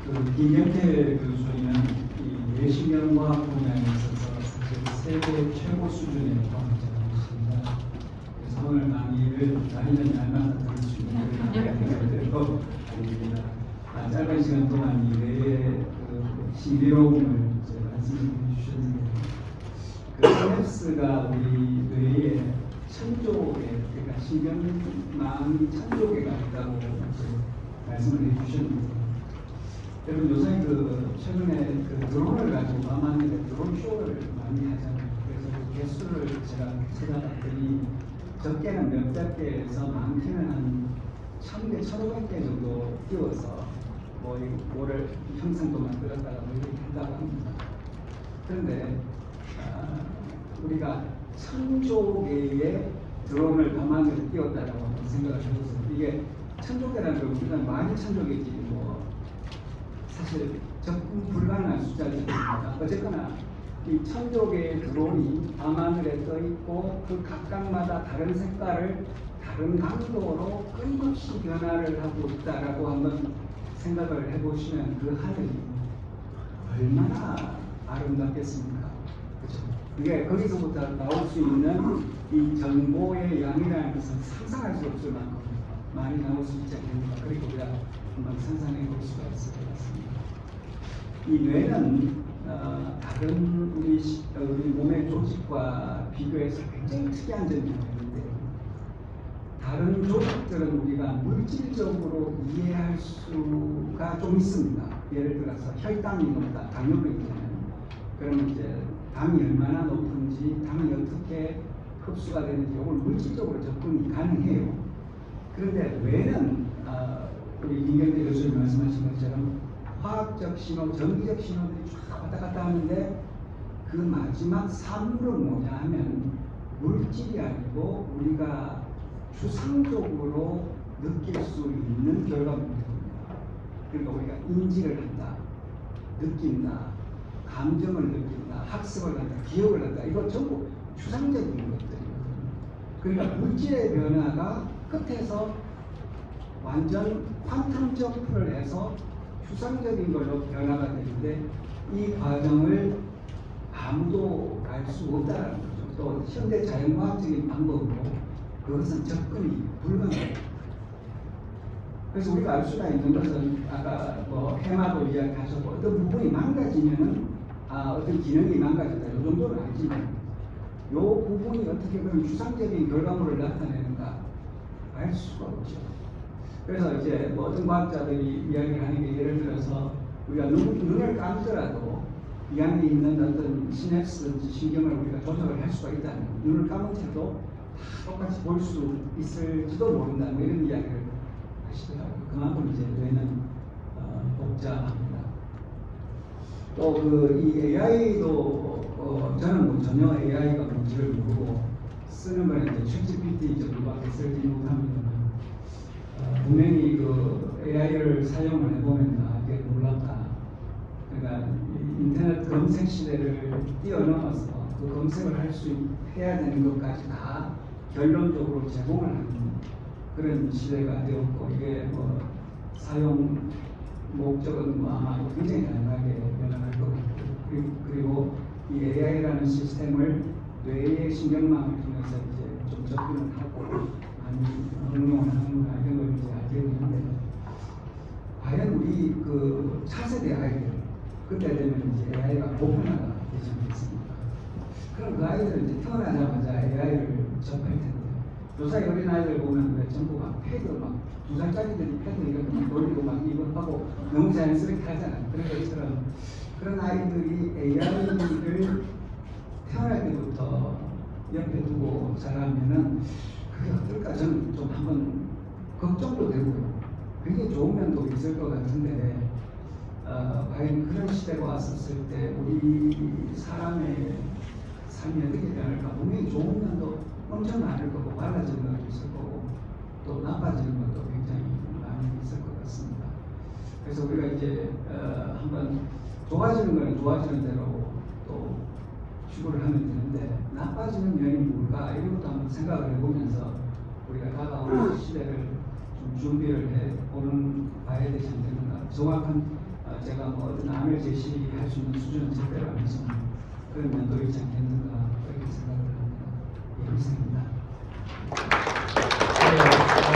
김경태 교수는 이 뇌신경과학 분야에 있어서 사실 세계 최고 수준의 과학자이십니다. 그래서 오늘 강의를 다니는 날마다 들을 수 있는 그런 아닙니다. 짧은 시간 동안 이 뇌의 신비로움을 말씀해 주셨는데, 그 시냅스가 우리 뇌의 천조 개, 그러니까 신경망이 천조 개가 있다고 말씀을 해주셨는데, 여러분 요새 최근에 드론을 가지고 밤하늘에 드론 쇼를 많이 하잖아요. 그래서 그 개수를 제가 찾아봤더니 적게는 몇백 개에서 많게는 한 1000개, 1500개 정도 띄워서 뭐를 형상도 만들었다가 이렇게 한다고 합니다. 그런데 우리가 1000조 개의 드론을 밤하늘에 띄웠다라고 한번 생각을 해보세요. 이게 1000조 개라는 건 우리가 많이 1000조 개지 사실 접근 불가능한 숫자입니다. 어쨌거나 이 1000조 개의 드론이 밤하늘에 떠 있고 그 각각마다 다른 색깔을 다른 강도로 끊임없이 변화를 하고 있다라고 한번 생각을 해보시면 그 하늘이 얼마나 아름답겠습니까? 그렇죠? 이게 거기서부터 나올 수 있는 이 정보의 양이라는 것은 상상할 수 없을 만큼 많이 나올 수 있지 않습니까? 그리고 우리가 한번 상상해 볼 수가 있을 것 같습니다. 이 뇌는 다른 우리 몸의 조직과 비교해서 굉장히 특이한 점이 있는데, 다른 조직들은 우리가 물질적으로 이해할 수가 좀 있습니다. 예를 들어서 혈당이 높다, 당뇨가 있잖아요. 그러면 이제 당이 얼마나 높은지, 당이 어떻게 흡수가 되는지 이걸 물질적으로 접근이 가능해요. 그런데 뇌는 우리 김경태 교수님 말씀하신 것처럼 화학적 신호, 전기적 신호들이 쫙 왔다 갔다 하는데 그 마지막 산물은 뭐냐 하면 물질이 아니고 우리가 추상적으로 느낄 수 있는 결과물입니다. 그러니까 우리가 인지를 한다, 느낀다, 감정을 느낀다, 학습을 한다, 기억을 한다. 이거 전부 추상적인 것들이거든요. 그러니까 물질의 변화가 끝에서 완전 퀀텀 점프를 해서 추상적인 걸로 변화가 되는데, 이 과정을 아무도 알 수 없다는 거죠. 또 현대 자연과학적인 방법으로 그것은 접근이 불가능해요. 그래서 우리가 알 수가 있는 것은 아까 해마도 이야기하셨고, 어떤 부분이 망가지면은 어떤 기능이 망가졌다, 이 정도는 알지만 이 부분이 어떻게 그런 추상적인 결과물을 나타내는가 알 수가 없죠. 그래서 이제 어떤 과학자들이 이야기를 하는 게, 예를 들어서 우리가 눈을 감더라도 이 안에 있는 어떤 시냅스든지 신경을 우리가 조절을 할 수가 있다는, 눈을 감은 채도 다 똑같이 볼 수 있을지도 모른다, 이런 이야기를 하시더라고요. 그만큼 이제 뇌는 복잡합니다. 또 이 AI도 저는 전혀 AI가 뭔지를 모르고 쓰는 건 이제 챗GPT 정도밖에 쓰지 못합니다. 분명히 AI를 사용을 해보면 이게 놀랍다. 그러니까 인터넷 검색 시대를 뛰어넘어서 그 검색을 해야 되는 것까지 다 결론적으로 제공을 하는 그런 시대가 되었고, 이게 사용 목적은 아마 굉장히 다양하게 변화할 것 같고, 그리고 이 AI라는 시스템을 뇌의 신경망을 통해서 이제 좀 접근을 하고 많이 응용을 하는가, 이런 걸 이제 알게 되는데, 과연 우리 차세대 아이들, 그때 되면 이제 AI가 보편화가 되지 않겠습니까? 그럼 그 아이들은 이제 태어나자마자 AI를 접할 텐데, 요새 어린 아이들 보면 왜 전부 막 패드, 막 2살짜리들이 패드 이런 거 돌리고 막 이거 하고 너무 자연스럽게 하잖아요. 그런 것처럼 그런 아이들이 AI를 태어날 때부터 옆에 두고 자라면은 그게 어떨까, 저는 좀 한번 걱정도 되고요. 굉장히 좋은 면도 있을 것 같은데, 과연 그런 시대가 왔었을 때 우리 사람의 삶이 어떻게 변할까? 분명히 좋은 면도 엄청 많을 거고, 많아지는 것도 있을 거고, 또 나빠지는 것도 굉장히 많이 있을 것 같습니다. 그래서 우리가 이제 한번 좋아지는 거는 좋아지는 대로 또 추구를 하면 되는데, 나빠지는 면이 뭘까, 이런 것도 한번 생각을 해보면서 우리가 다가오는 시대를 좀 준비를 해보는 봐야 되지 않겠는가. 정확한 제가 뭐 어떤 안을 제시할 수 있는 수준은 절대로 아니지만 그런 면도 있지 않겠는가 그렇게 생각을 합니다. 예, 이상입니다.